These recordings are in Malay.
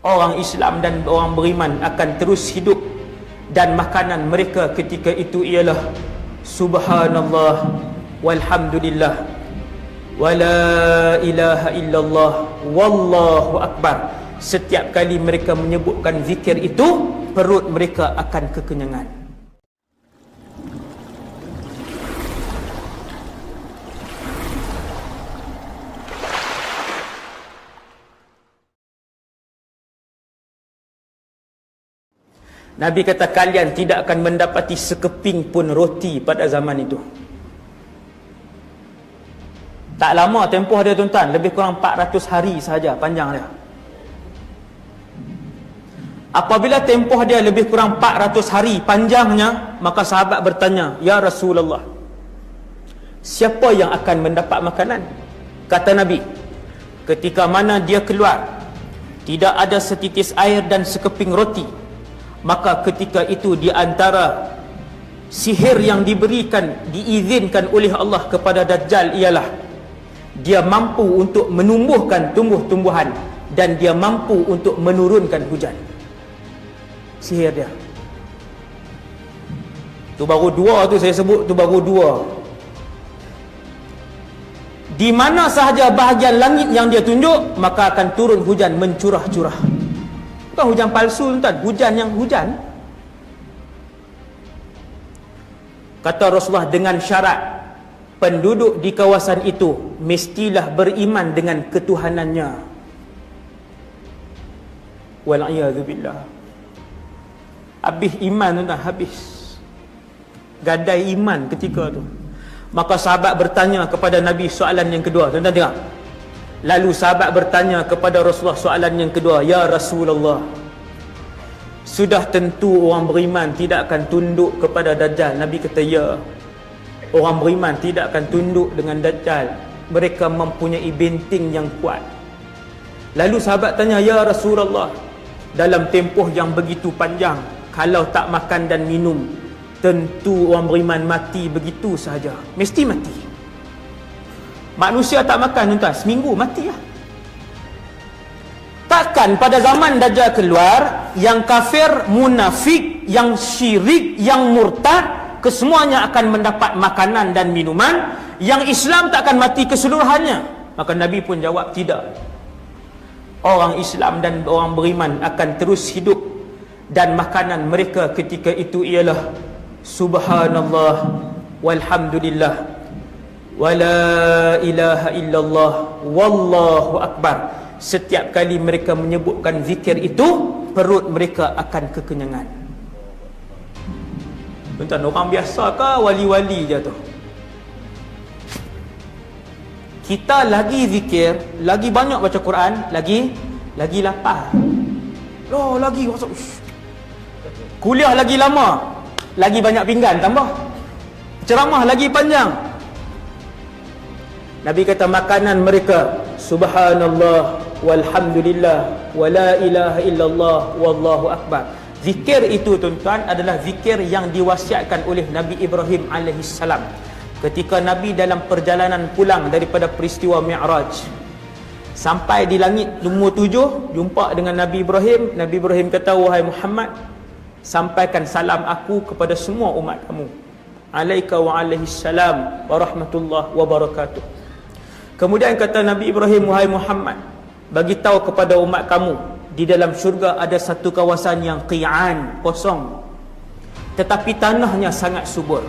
orang Islam dan orang beriman akan terus hidup, dan makanan mereka ketika itu ialah subhanallah walhamdulillah wala ilaha illallah wallahu akbar. Setiap kali mereka menyebutkan zikir itu, perut mereka akan kekenyangan. Nabi kata kalian tidak akan mendapati sekeping pun roti pada zaman itu. Tak lama tempoh dia tuan-tuan, lebih kurang 400 hari sahaja panjang dia. Apabila tempoh dia lebih kurang 400 hari panjangnya, maka sahabat bertanya, "Ya Rasulullah, siapa yang akan mendapat makanan?" Kata Nabi, ketika mana dia keluar, tidak ada setitis air dan sekeping roti, maka ketika itu di antara sihir yang diizinkan oleh Allah kepada Dajjal ialah dia mampu untuk menumbuhkan tumbuh-tumbuhan dan dia mampu untuk menurunkan hujan. Sihir dia. Tu baru dua tu saya sebut, tu baru dua. Di mana sahaja bahagian langit yang dia tunjuk, maka akan turun hujan mencurah-curah. Bukan hujan palsu tuan, hujan yang hujan. Kata Rasulullah, dengan syarat penduduk di kawasan itu mestilah beriman dengan ketuhanannya. Wal'iyadzubillah. Habis iman tuan, habis gadai iman ketika tu. Maka sahabat bertanya kepada Nabi soalan yang kedua. Tuan-tuan tengok. Lalu sahabat bertanya kepada Rasulullah soalan yang kedua, "Ya Rasulullah, sudah tentu orang beriman tidak akan tunduk kepada Dajjal?" Nabi kata, "Ya. Orang beriman tidak akan tunduk dengan Dajjal. Mereka mempunyai benteng yang kuat." Lalu sahabat tanya, "Ya Rasulullah, dalam tempoh yang begitu panjang, kalau tak makan dan minum, tentu orang beriman mati begitu sahaja. Mesti mati." Manusia tak makan tuan, seminggu mati lah. Takkan pada zaman Dajjal keluar, yang kafir, munafik, yang syirik, yang murtad, kesemuanya akan mendapat makanan dan minuman, yang Islam tak akan mati keseluruhannya? Maka Nabi pun jawab, tidak. Orang Islam dan orang beriman akan terus hidup, dan makanan mereka ketika itu ialah subhanallah walhamdulillah wala ilaha illallah wallahu akbar. Setiap kali mereka menyebutkan zikir itu, perut mereka akan kekenyangan. Tuan-tuan, orang biasa ke wali-wali je tu? Kita lagi zikir, lagi banyak baca Quran, lagi lapar. Oh, lagi masuk. Kuliah lagi lama, lagi banyak pinggan tambah. Ceramah lagi panjang. Nabi kata makanan mereka subhanallah walhamdulillah wala ilaha illallah wallahu akbar. Zikir itu tuan-tuan adalah zikir yang diwasiatkan oleh Nabi Ibrahim alaihissalam ketika Nabi dalam perjalanan pulang daripada peristiwa Mi'raj. Sampai di langit nombor 7, jumpa dengan Nabi Ibrahim. Nabi Ibrahim kata, "Wahai Muhammad, sampaikan salam aku kepada semua umat kamu. Alaika wa alaihissalam wa rahmatullah wa barakatuh." Kemudian kata Nabi Ibrahim, "Wahai Muhammad, bagi tahu kepada umat kamu, di dalam syurga ada satu kawasan yang qi'an, kosong, tetapi tanahnya sangat subur.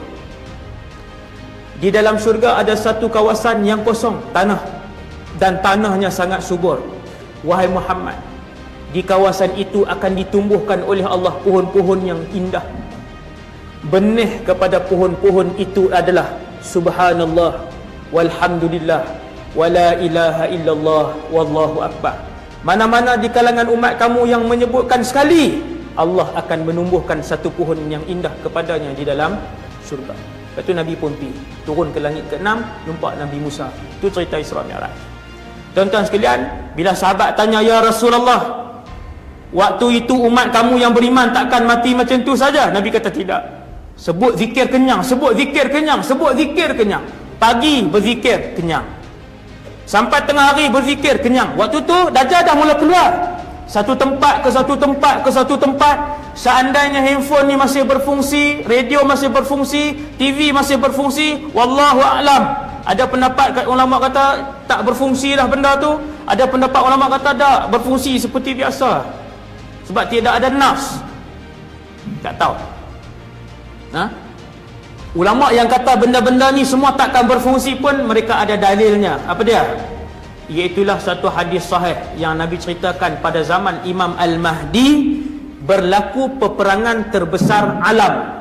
Di dalam syurga ada satu kawasan yang kosong, tanah, dan tanahnya sangat subur. Wahai Muhammad, di kawasan itu akan ditumbuhkan oleh Allah pohon-pohon yang indah. Benih kepada pohon-pohon itu adalah subhanallah walhamdulillah wala ilaha illallah wallahu akbar. Mana-mana di kalangan umat kamu yang menyebutkan sekali, Allah akan menumbuhkan satu pohon yang indah kepadanya di dalam syurga." Lepas tu Nabi pun pergi turun ke langit ke-6, jumpa Nabi Musa. Itu cerita Isra Mi'raj. Tuan-tuan sekalian, bila sahabat tanya, "Ya Rasulullah, waktu itu umat kamu yang beriman takkan mati macam tu saja?" Nabi kata, "Tidak. Sebut zikir kenyang, sebut zikir kenyang, sebut zikir kenyang. Pagi berzikir kenyang, sampai tengah hari berzikir kenyang. Waktu tu Dajjal dah mula keluar. satu tempat ke satu tempat ke satu tempat. Seandainya handphone ni masih berfungsi, radio masih berfungsi, TV masih berfungsi, wallahu a'lam. Ada pendapat ulama kata tak berfungsi dah benda tu. Ada pendapat ulama kata tak berfungsi seperti biasa. Sebab tidak ada nafs. Tak tahu. Ulama yang kata benda-benda ni semua takkan berfungsi pun mereka ada dalilnya. Apa dia? Iaitulah satu hadis sahih yang Nabi ceritakan pada zaman Imam Al-Mahdi berlaku peperangan terbesar alam.